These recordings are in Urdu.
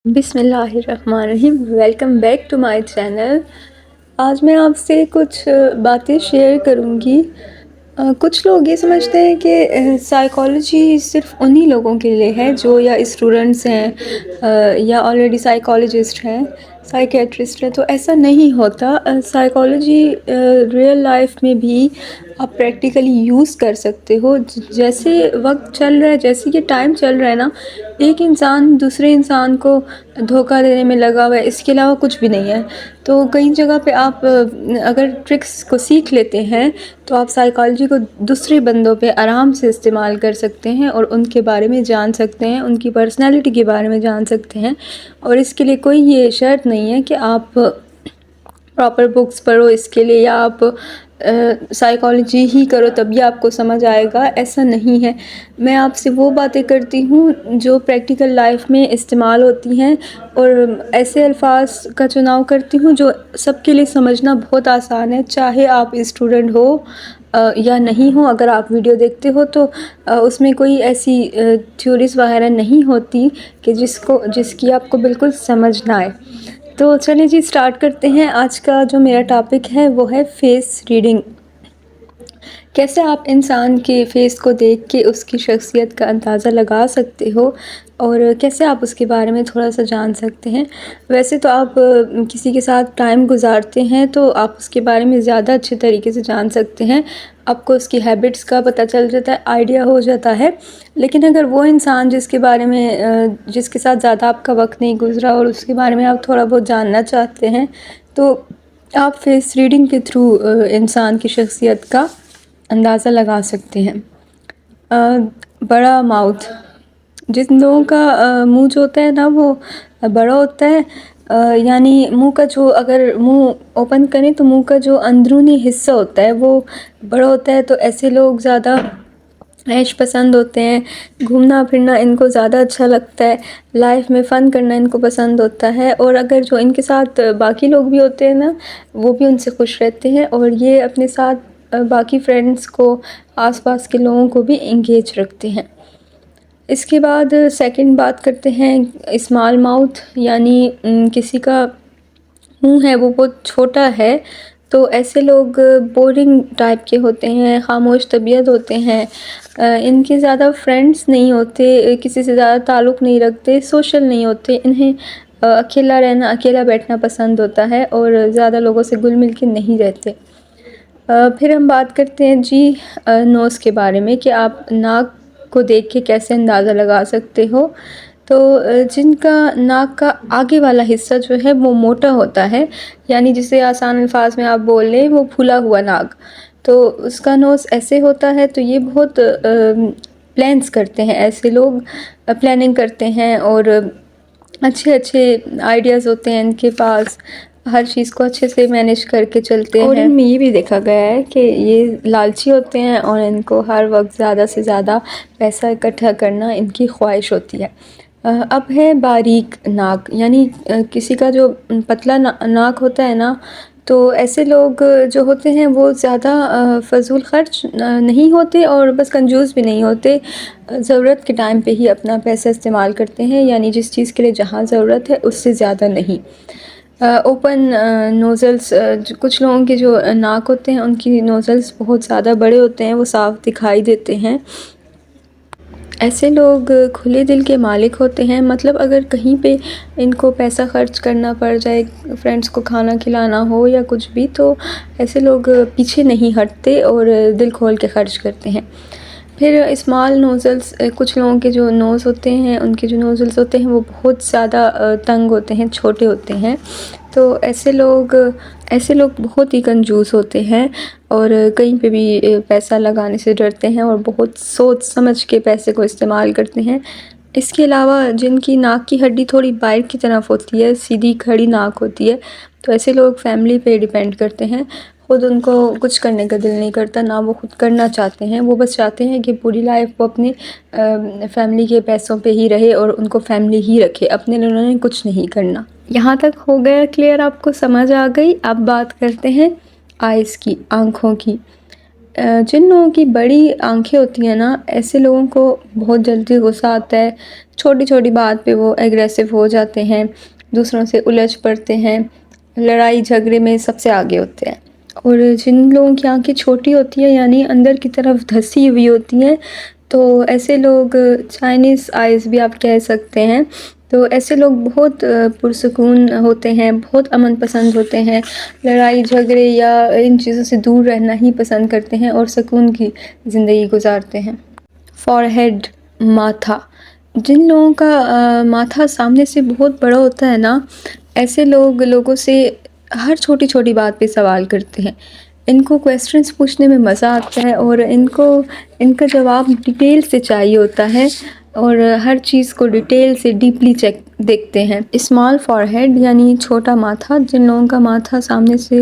بسم اللہ الرحمن الرحیم، welcome back to my channel. آج میں آپ سے کچھ باتیں شیئر کروں گی۔ کچھ لوگ یہ سمجھتے ہیں کہ سائیکالوجی صرف انہی لوگوں کے لیے ہے جو یا اسٹوڈنٹس ہیں یا آلریڈی سائیکالوجسٹ ہیں، سائیکیٹرسٹ ہیں، تو ایسا نہیں ہوتا۔ سائیکالوجی ریئل لائف میں بھی آپ پریکٹیکلی یوز کر سکتے ہو۔ جیسے وقت چل رہا ہے، جیسے یہ ٹائم چل رہا ہے نا، ایک انسان دوسرے انسان کو دھوکہ دینے میں لگا ہوا ہے، اس کے علاوہ کچھ بھی نہیں ہے۔ تو کئی جگہ پہ آپ اگر ٹرکس کو سیکھ لیتے ہیں تو آپ سائیکالوجی کو دوسرے بندوں پہ آرام سے استعمال کر سکتے ہیں اور ان کے بارے میں جان سکتے ہیں، ان کی پرسنالٹی کے بارے میں جان سکتے ہیں۔ اور اس کے لیے کوئی یہ شرط نہیں ہے کہ آپ پراپر بکس پڑھو اس کے لیے، یا آپ سائیکالوجی ہی کرو تبھی آپ کو سمجھ آئے گا، ایسا نہیں ہے۔ میں آپ سے وہ باتیں کرتی ہوں جو پریکٹیکل لائف میں استعمال ہوتی ہیں، اور ایسے الفاظ کا چناؤ کرتی ہوں جو سب کے لیے سمجھنا بہت آسان ہے، چاہے آپ اسٹوڈنٹ ہو یا نہیں ہو۔ اگر آپ ویڈیو دیکھتے ہو تو اس میں کوئی ایسی تھیوریز وغیرہ نہیں ہوتی کہ جس کی آپ کو بالکل سمجھ نہ آئے۔ تو چلیں جی سٹارٹ کرتے ہیں۔ آج کا جو میرا ٹاپک ہے وہ ہے فیس ریڈنگ۔ کیسے آپ انسان کے فیس کو دیکھ کے اس کی شخصیت کا اندازہ لگا سکتے ہو، اور کیسے آپ اس کے بارے میں تھوڑا سا جان سکتے ہیں۔ ویسے تو آپ کسی کے ساتھ ٹائم گزارتے ہیں تو آپ اس کے بارے میں زیادہ اچھے طریقے سے جان سکتے ہیں، آپ کو اس کی ہیبٹس کا پتہ چل جاتا ہے، آئیڈیا ہو جاتا ہے۔ لیکن اگر وہ انسان جس کے ساتھ زیادہ آپ کا وقت نہیں گزرا اور اس کے بارے میں آپ تھوڑا بہت جاننا چاہتے ہیں، تو آپ فیس ریڈنگ کے تھرو انسان کی شخصیت کا اندازہ لگا سکتے ہیں۔ بڑا ماؤتھ، جن لوگوں کا منہ جو ہوتا ہے نا وہ بڑا ہوتا ہے، یعنی منہ کا جو، اگر منہ اوپن کریں تو منہ کا جو اندرونی حصہ ہوتا ہے وہ بڑا ہوتا ہے، تو ایسے لوگ زیادہ عیش پسند ہوتے ہیں، گھومنا پھرنا ان کو زیادہ اچھا لگتا ہے، لائف میں فن کرنا ان کو پسند ہوتا ہے، اور اگر جو ان کے ساتھ باقی لوگ بھی ہوتے ہیں نا وہ بھی ان سے خوش رہتے ہیں، اور یہ اپنے ساتھ باقی فرینڈس کو، آس پاس کے لوگوں کو بھی انگیج رکھتے ہیں۔ اس کے بعد سیکنڈ بات کرتے ہیں اسمال ماؤتھ، یعنی کسی کا منہ ہے وہ بہت چھوٹا ہے، تو ایسے لوگ بورنگ ٹائپ کے ہوتے ہیں، خاموش طبیعت ہوتے ہیں، ان کے زیادہ فرینڈس نہیں ہوتے، کسی سے زیادہ تعلق نہیں رکھتے، سوشل نہیں ہوتے، انہیں اکیلا رہنا، اکیلا بیٹھنا پسند ہوتا ہے، اور زیادہ لوگوں سے گل مل کے نہیں رہتے۔ پھر ہم بات کرتے ہیں جی نوز کے بارے میں، کہ آپ ناک کو دیکھ کے کیسے اندازہ لگا سکتے ہو۔ تو جن کا ناک کا آگے والا حصہ جو ہے وہ موٹا ہوتا ہے، یعنی جسے آسان الفاظ میں آپ بول لیں وہ پھلا ہوا ناک، تو اس کا نوز ایسے ہوتا ہے، تو یہ بہت پلانس کرتے ہیں، ایسے لوگ پلاننگ کرتے ہیں، اور اچھے آئیڈیاز ہوتے ہیں ان کے پاس، ہر چیز کو اچھے سے مینیج کر کے چلتے ہیں۔ اور ان میں یہ بھی دیکھا گیا ہے کہ یہ لالچی ہوتے ہیں، اور ان کو ہر وقت زیادہ سے زیادہ پیسہ اکٹھا کرنا ان کی خواہش ہوتی ہے۔ اب ہے باریک ناک، یعنی کسی کا جو پتلا ناک ہوتا ہے نا، تو ایسے لوگ جو ہوتے ہیں وہ زیادہ فضول خرچ نہیں ہوتے، اور بس کنجوس بھی نہیں ہوتے، ضرورت کے ٹائم پہ ہی اپنا پیسہ استعمال کرتے ہیں، یعنی جس چیز کے لیے جہاں ضرورت ہے اس سے زیادہ نہیں۔ اوپن نوزلز، کچھ لوگوں کے جو ناک ہوتے ہیں ان کی نوزلز بہت زیادہ بڑے ہوتے ہیں، وہ صاف دکھائی دیتے ہیں۔ ایسے لوگ کھلے دل کے مالک ہوتے ہیں، مطلب اگر کہیں پہ ان کو پیسہ خرچ کرنا پڑ جائے، فرینڈس کو کھانا کھلانا ہو یا کچھ بھی، تو ایسے لوگ پیچھے نہیں ہٹتے اور دل کھول کے خرچ کرتے ہیں۔ پھر اسمال نوزلز، کچھ لوگوں کے جو نوز ہوتے ہیں، ان کے جو نوزلز ہوتے ہیں وہ بہت زیادہ تنگ ہوتے ہیں، چھوٹے ہوتے ہیں، تو ایسے لوگ بہت ہی کنجوس ہوتے ہیں، اور کہیں پہ بھی پیسہ لگانے سے ڈرتے ہیں، اور بہت سوچ سمجھ کے پیسے کو استعمال کرتے ہیں۔ اس کے علاوہ جن کی ناک کی ہڈی تھوڑی باہر کی طرف ہوتی ہے، سیدھی کھڑی ناک ہوتی ہے، تو ایسے لوگ فیملی پہ ڈیپینڈ کرتے ہیں، خود ان کو کچھ کرنے کا دل نہیں کرتا، نہ وہ خود کرنا چاہتے ہیں، وہ بس چاہتے ہیں کہ پوری لائف وہ اپنی فیملی کے پیسوں پہ ہی رہے اور ان کو فیملی ہی رکھے، اپنے لیے انہوں نے کچھ نہیں کرنا۔ یہاں تک ہو گیا کلیئر؟ آپ کو سمجھ آ گئی؟ اب بات کرتے ہیں آئیز کی، آنکھوں کی۔ جن لوگوں کی بڑی آنکھیں ہوتی ہیں نا، ایسے لوگوں کو بہت جلدی غصہ آتا ہے، چھوٹی چھوٹی بات پہ وہ ایگریسو ہو جاتے ہیں، دوسروں سے الجھ پڑتے ہیں، لڑائی جھگڑے میں سب سے آگے ہوتے ہیں۔ اور جن لوگوں کی آنکھیں چھوٹی ہوتی ہیں یعنی اندر کی طرف دھسی ہوئی ہوتی ہیں، تو ایسے لوگ چائنیز آئیز بھی آپ کہہ سکتے ہیں۔ تو ایسے لوگ بہت پرسکون ہوتے ہیں، بہت امن پسند ہوتے ہیں، لڑائی جھگڑے یا ان چیزوں سے دور رہنا ہی پسند کرتے ہیں اور سکون کی زندگی گزارتے ہیں۔ فور ہیڈ، ماتھا، جن لوگوں کا ماتھا سامنے سے بہت بڑا ہوتا ہے نا، ایسے لوگوں سے ہر چھوٹی چھوٹی بات پہ سوال کرتے ہیں۔ ان کو کویسچنس پوچھنے میں مزہ آتا ہے اور ان کا جواب ڈیٹیل سے چاہیے ہوتا ہے اور ہر چیز کو ڈیٹیل سے ڈیپلی دیکھتے ہیں۔ اسمال فور ہیڈ یعنی چھوٹا ماتھا، جن لوگوں کا ماتھا سامنے سے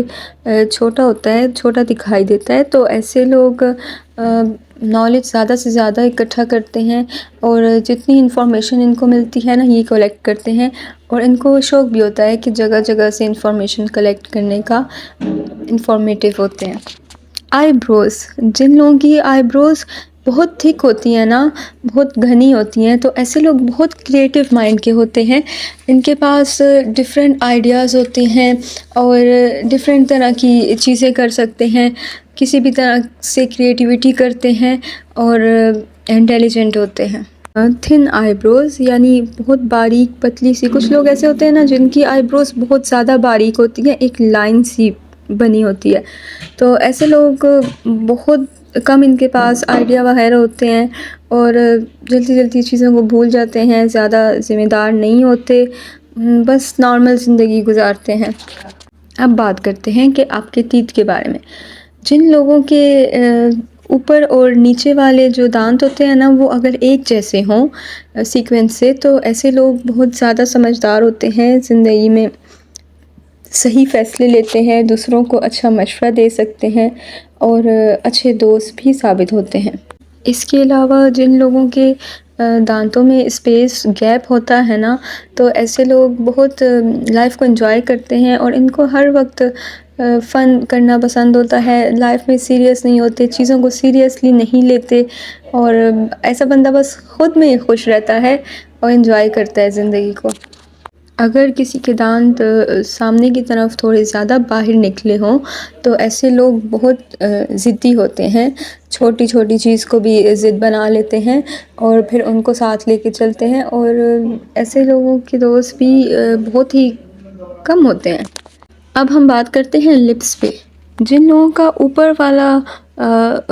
چھوٹا ہوتا ہے، چھوٹا دکھائی دیتا ہے، تو ایسے لوگ نالج زیادہ سے زیادہ اکٹھا کرتے ہیں اور جتنی انفارمیشن ان کو ملتی ہے نا، یہ کلیکٹ کرتے ہیں اور ان کو شوق بھی ہوتا ہے کہ جگہ جگہ سے انفارمیشن کلیکٹ کرنے کا، انفارمیٹیو ہوتے ہیں۔ آئی بروز، جن لوگوں کی آئی بروز بہت تھک ہوتی ہیں نا، بہت گھنی ہوتی ہیں، تو ایسے لوگ بہت کریٹیو مائنڈ کے ہوتے ہیں۔ ان کے پاس ڈفرینٹ آئیڈیاز ہوتے ہیں اور ڈفرینٹ طرح کی چیزیں کر سکتے ہیں، کسی بھی طرح سے کریٹیوٹی کرتے ہیں اور انٹیلیجنٹ ہوتے ہیں۔ تھن آئی بروز یعنی بہت باریک پتلی سی، کچھ لوگ ایسے ہوتے ہیں نا جن کی آئی بروز بہت زیادہ باریک ہوتی ہیں، ایک لائن سی بنی ہوتی ہے، تو ایسے لوگ بہت کم ان کے پاس آئیڈیا وغیرہ ہوتے ہیں اور جلدی جلدی چیزوں کو بھول جاتے ہیں، زیادہ ذمہ دار نہیں ہوتے، بس نارمل زندگی گزارتے ہیں۔ اب بات کرتے ہیں کہ آپ کے تیت کے بارے میں۔ جن لوگوں کے اوپر اور نیچے والے جو دانت ہوتے ہیں نا، وہ اگر ایک جیسے ہوں سیکوینس سے، تو ایسے لوگ بہت زیادہ سمجھدار ہوتے ہیں، زندگی میں صحیح فیصلے لیتے ہیں، دوسروں کو اچھا مشورہ دے سکتے ہیں اور اچھے دوست بھی ثابت ہوتے ہیں۔ اس کے علاوہ جن لوگوں کے دانتوں میں اسپیس گیپ ہوتا ہے نا، تو ایسے لوگ بہت لائف کو انجوائے کرتے ہیں اور ان کو ہر وقت فن کرنا پسند ہوتا ہے، لائف میں سیریس نہیں ہوتے، چیزوں کو سیریسلی نہیں لیتے، اور ایسا بندہ بس خود میں خوش رہتا ہے اور انجوائے کرتا ہے زندگی کو۔ اگر کسی کے دانت سامنے کی طرف تھوڑے زیادہ باہر نکلے ہوں تو ایسے لوگ بہت ضدی ہوتے ہیں، چھوٹی چھوٹی چیز کو بھی ضد بنا لیتے ہیں اور پھر ان کو ساتھ لے کے چلتے ہیں، اور ایسے لوگوں کے دوست بھی بہت ہی کم ہوتے ہیں۔ اب ہم بات کرتے ہیں لپس پہ۔ جن لوگوں کا اوپر والا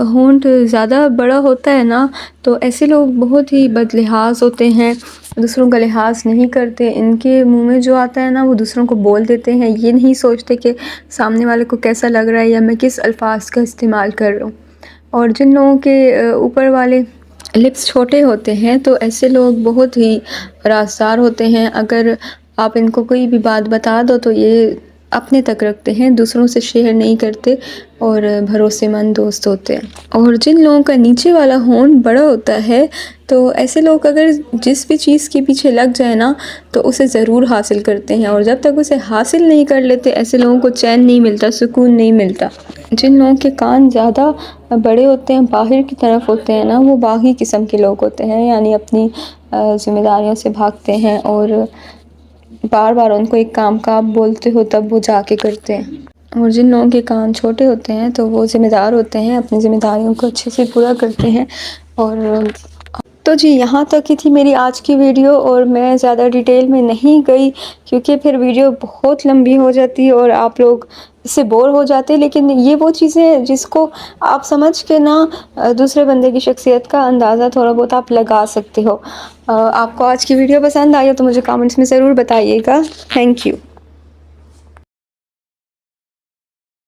ہونٹ زیادہ بڑا ہوتا ہے نا، تو ایسے لوگ بہت ہی بد لحاظ ہوتے ہیں، دوسروں کا لحاظ نہیں کرتے، ان کے منہ میں جو آتا ہے نا وہ دوسروں کو بول دیتے ہیں، یہ نہیں سوچتے کہ سامنے والے کو کیسا لگ رہا ہے یا میں کس الفاظ کا استعمال کر رہا ہوں۔ اور جن لوگوں کے اوپر والے لپس چھوٹے ہوتے ہیں تو ایسے لوگ بہت ہی رازدار ہوتے ہیں، اگر آپ ان کو کوئی بھی بات بتا دو تو یہ اپنے تک رکھتے ہیں، دوسروں سے شیئر نہیں کرتے اور بھروسے مند دوست ہوتے ہیں۔ اور جن لوگوں کا نیچے والا ہونٹ بڑا ہوتا ہے تو ایسے لوگ اگر جس بھی چیز کے پیچھے لگ جائے نا تو اسے ضرور حاصل کرتے ہیں، اور جب تک اسے حاصل نہیں کر لیتے ایسے لوگوں کو چین نہیں ملتا، سکون نہیں ملتا۔ جن لوگوں کے کان زیادہ بڑے ہوتے ہیں، باہر کی طرف ہوتے ہیں نا، وہ باغی قسم کے لوگ ہوتے ہیں، یعنی اپنی ذمہ داریوں سے بھاگتے ہیں اور بار بار ان کو ایک کام کا آپ بولتے ہو تب وہ جا کے کرتے ہیں۔ اور جن لوگوں کے کان چھوٹے ہوتے ہیں تو وہ ذمہ دار ہوتے ہیں، اپنی ذمہ داریوں کو اچھے سے پورا کرتے ہیں۔ اور تو جی یہاں تک ہی تھی میری آج کی ویڈیو، اور میں زیادہ ڈیٹیل میں نہیں گئی کیونکہ پھر ویڈیو بہت لمبی ہو جاتی ہے اور آپ لوگ اس سے بور ہو جاتے ہیں، لیکن یہ وہ چیزیں ہیں جس کو آپ سمجھ کے نا دوسرے بندے کی شخصیت کا اندازہ تھوڑا بہت آپ لگا سکتے ہو۔ آپ کو آج کی ویڈیو پسند آئی ہو تو مجھے کامنٹس میں ضرور بتائیے گا۔ Thank you.